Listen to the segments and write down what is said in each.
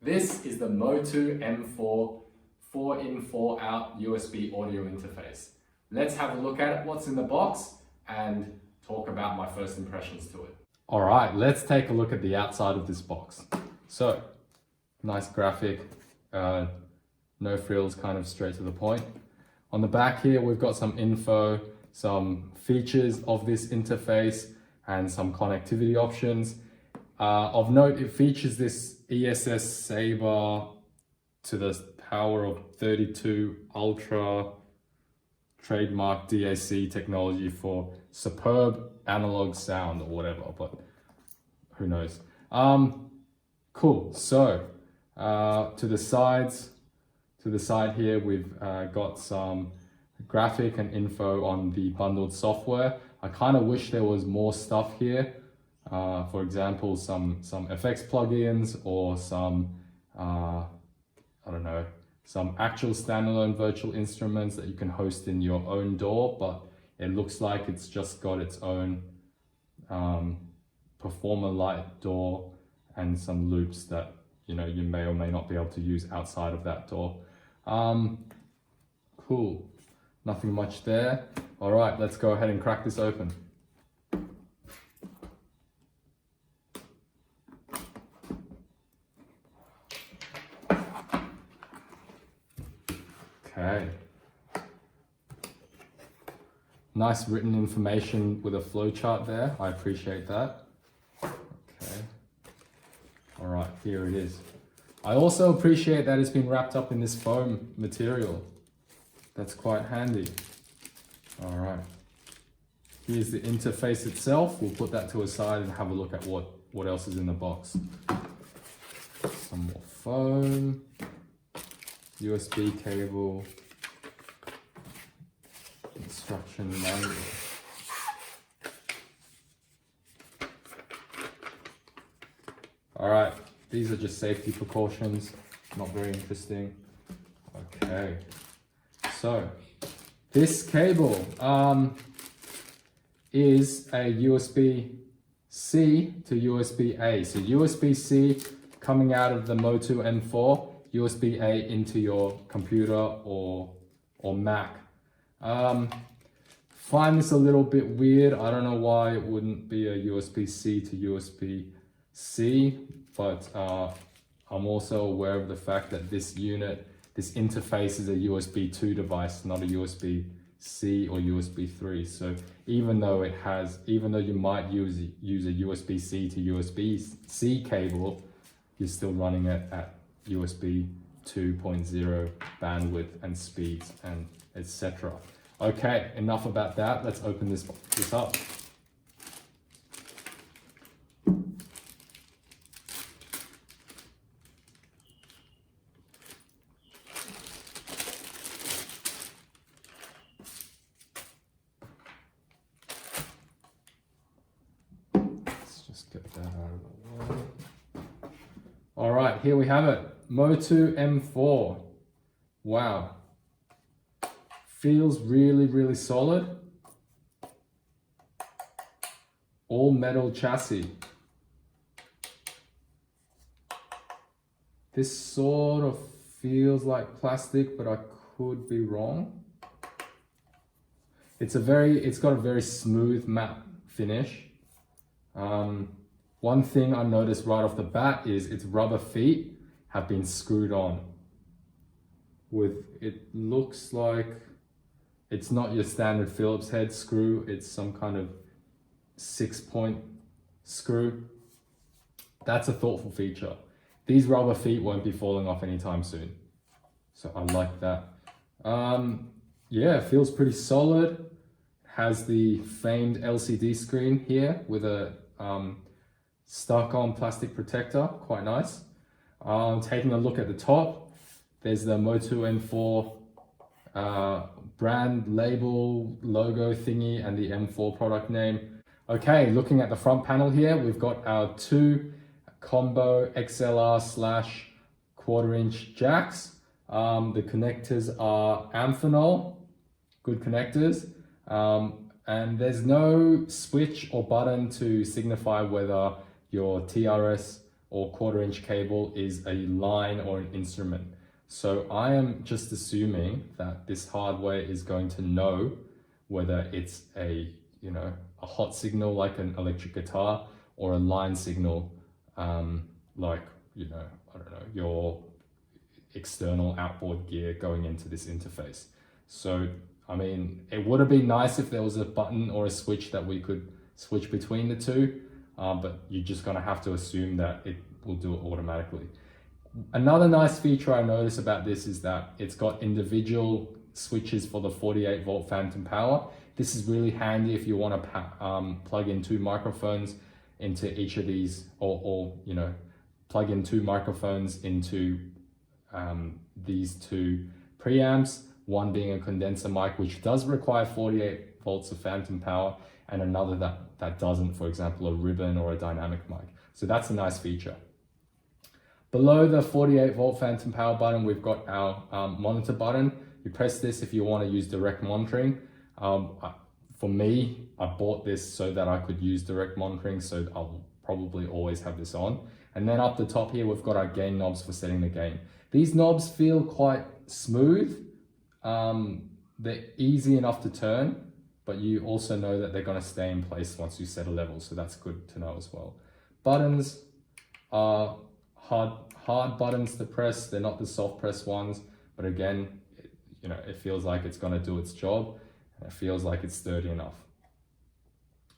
This is the Motu M4 4-in 4-out USB audio interface. Let's have a look at what's in the box and talk about my first impressions to it. All right, let's take a look at the outside of this box. So, nice graphic, no frills, kind of straight to the point. On the back here, we've got some info, some features of this interface, and some connectivity options. Of note, it features this ESS Saber to the power of 32 Ultra trademark DAC technology for superb analog sound or whatever, but who knows. Cool. So to the side here, we've got some graphic and info on the bundled software. I kind of wish there was more stuff here. For example, some effects plugins or some, I don't know, some actual standalone virtual instruments that you can host in your own DAW, but it looks like it's just got its own Performer Lite DAW and some loops that you may or may not be able to use outside of that DAW. Cool, nothing much there. All right, let's go ahead and crack this open. Okay. Nice written information with a flowchart there. I appreciate that. Okay. All right, here it is. I also appreciate that it's been wrapped up in this foam material. That's quite handy. All right. Here's the interface itself. We'll put that to a side and have a look at what else is in the box. Some more foam. USB cable, instruction manual. All right, these are just safety precautions, not very interesting. Okay, so this cable is a USB-C to USB-A. So USB-C coming out of the Motu M4, USB-A into your computer or Mac. Find this a little bit weird. I don't know why it wouldn't be a USB-C to USB-C, but I'm also aware of the fact that this interface is a USB 2 device, not a USB-C or USB 3. So even though you might use a USB-C to USB-C cable, you're still running it at USB 2.0 bandwidth and speeds and etc. Okay, enough about that. Let's open this up. Let's just get that out of the way. All right, here we have it. Motu M4. Wow. Feels really, really solid. All metal chassis. This sort of feels like plastic, but I could be wrong. It's got a very smooth matte finish. One thing I noticed right off the bat is its rubber feet have been screwed on. It looks like it's not your standard Phillips head screw, it's some kind of 6-point screw. That's a thoughtful feature. These rubber feet won't be falling off anytime soon. So I like that. Yeah, it feels pretty solid. Has the famed LCD screen here with a stuck-on plastic protector, quite nice. Taking a look at the top, there's the Motu M4 brand label logo thingy and the M4 product name. Okay, looking at the front panel here, we've got our two combo XLR/1/4-inch jacks. The connectors are Amphenol, good connectors. And there's no switch or button to signify whether your TRS or 1/4 inch cable is a line or an instrument. So I am just assuming that this hardware is going to know whether it's a, you know, a hot signal like an electric guitar or a line signal like, you know, I don't know, your external outboard gear going into this interface. So, I mean, it would have been nice if there was a button or a switch that we could switch between the two, but you're just gonna have to assume that it will do it automatically. Another nice feature I noticed about this is that it's got individual switches for the 48 volt phantom power. This is really handy if you want to plug in 2 microphones into each of these, or you know, plug in 2 microphones into these 2 preamps, one being a condenser mic, which does require 48 volts of phantom power, and another that doesn't, for example, a ribbon or a dynamic mic. So that's a nice feature. Below the 48 volt phantom power button, we've got our monitor button. You press this if you want to use direct monitoring. For me, I bought this so that I could use direct monitoring, so I'll probably always have this on. And then up the top here, we've got our gain knobs for setting the gain. These knobs feel quite smooth. They're easy enough to turn, but you also know that they're going to stay in place once you set a level, so that's good to know as well. Buttons are hard buttons to press. They're not the soft press ones, but again, you know, it feels like it's going to do its job, and it feels like it's sturdy enough.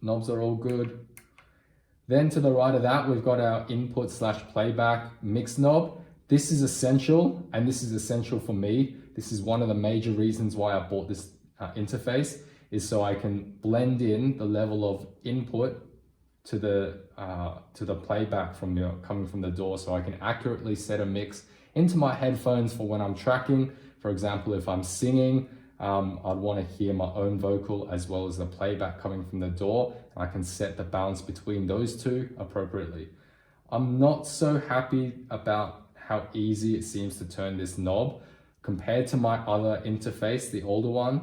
Knobs are all good. Then to the right of that, we've got our input/playback mix knob. This is essential, and this is essential for me. This is one of the major reasons why I bought this interface, is so I can blend in the level of input to the playback coming from the DAW, so I can accurately set a mix into my headphones for when I'm tracking. For example, if I'm singing, I'd want to hear my own vocal as well as the playback coming from the DAW, and I can set the balance between those two appropriately. I'm not so happy about how easy it seems to turn this knob. Compared to my other interface, the older one,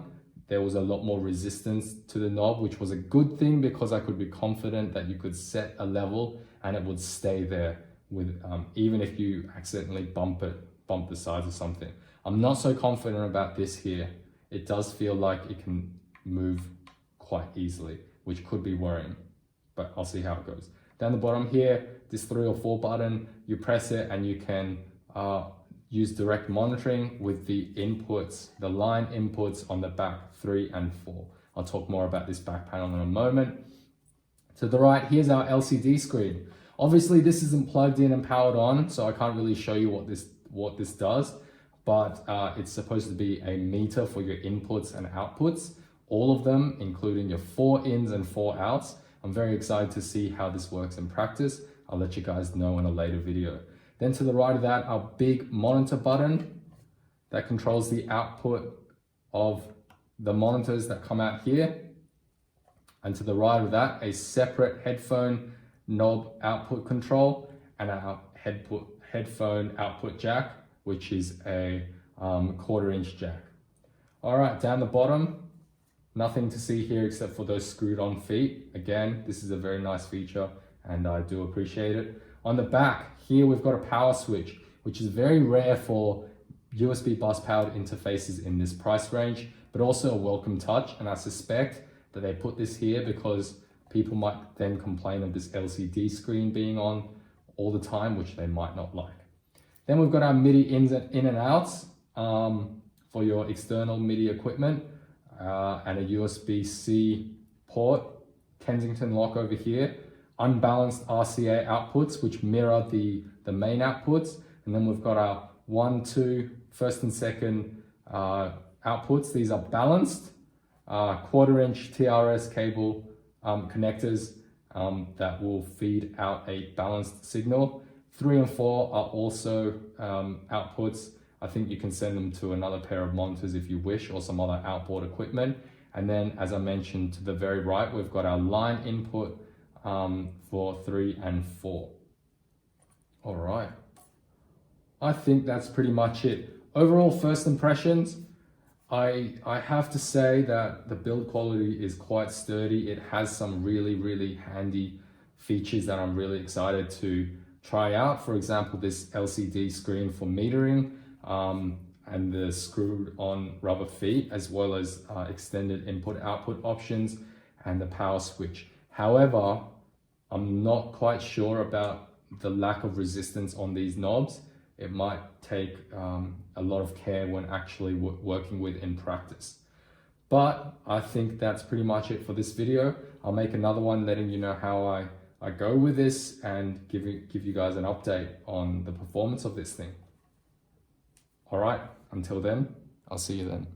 there was a lot more resistance to the knob, which was a good thing because I could be confident that you could set a level and it would stay there with even if you accidentally bump the sides of something. I'm not so confident about this here. It does feel like it can move quite easily, which could be worrying, but I'll see how it goes. Down the bottom here, this 3 or 4 button, you press it and you can use direct monitoring with the inputs, the line inputs on the back 3 and 4. I'll talk more about this back panel in a moment. To the right, here's our LCD screen. Obviously this isn't plugged in and powered on, so I can't really show you what this does, but it's supposed to be a meter for your inputs and outputs, all of them, including your 4 ins and 4 outs. I'm very excited to see how this works in practice. I'll let you guys know in a later video. Then to the right of that, our big monitor button that controls the output of the monitors that come out here. And to the right of that, a separate headphone knob output control and our headphone output jack, which is a 1/4 inch jack. All right, down the bottom, nothing to see here except for those screwed on feet. Again, this is a very nice feature and I do appreciate it. On the back here, we've got a power switch, which is very rare for USB bus powered interfaces in this price range, but also a welcome touch. And I suspect that they put this here because people might then complain of this LCD screen being on all the time, which they might not like. Then we've got our MIDI in and outs for your external MIDI equipment and a USB-C port, Kensington lock over here, unbalanced RCA outputs, which mirror the main outputs. And then we've got our 1, 2, first and second outputs. These are balanced 1/4 inch TRS cable connectors that will feed out a balanced signal. 3 and 4 are also outputs. I think you can send them to another pair of monitors if you wish, or some other outboard equipment. And then, as I mentioned, to the very right, we've got our line input for 3 and 4. All right. I think that's pretty much it. Overall, first impressions, I have to say that the build quality is quite sturdy. It has some really, really handy features that I'm really excited to try out. For example, this LCD screen for metering, and the screwed on rubber feet, as well as extended input output options and the power switch. However, I'm not quite sure about the lack of resistance on these knobs. It might take a lot of care when actually working with in practice. But I think that's pretty much it for this video. I'll make another one letting you know how I go with this and give you guys an update on the performance of this thing. All right, until then, I'll see you then.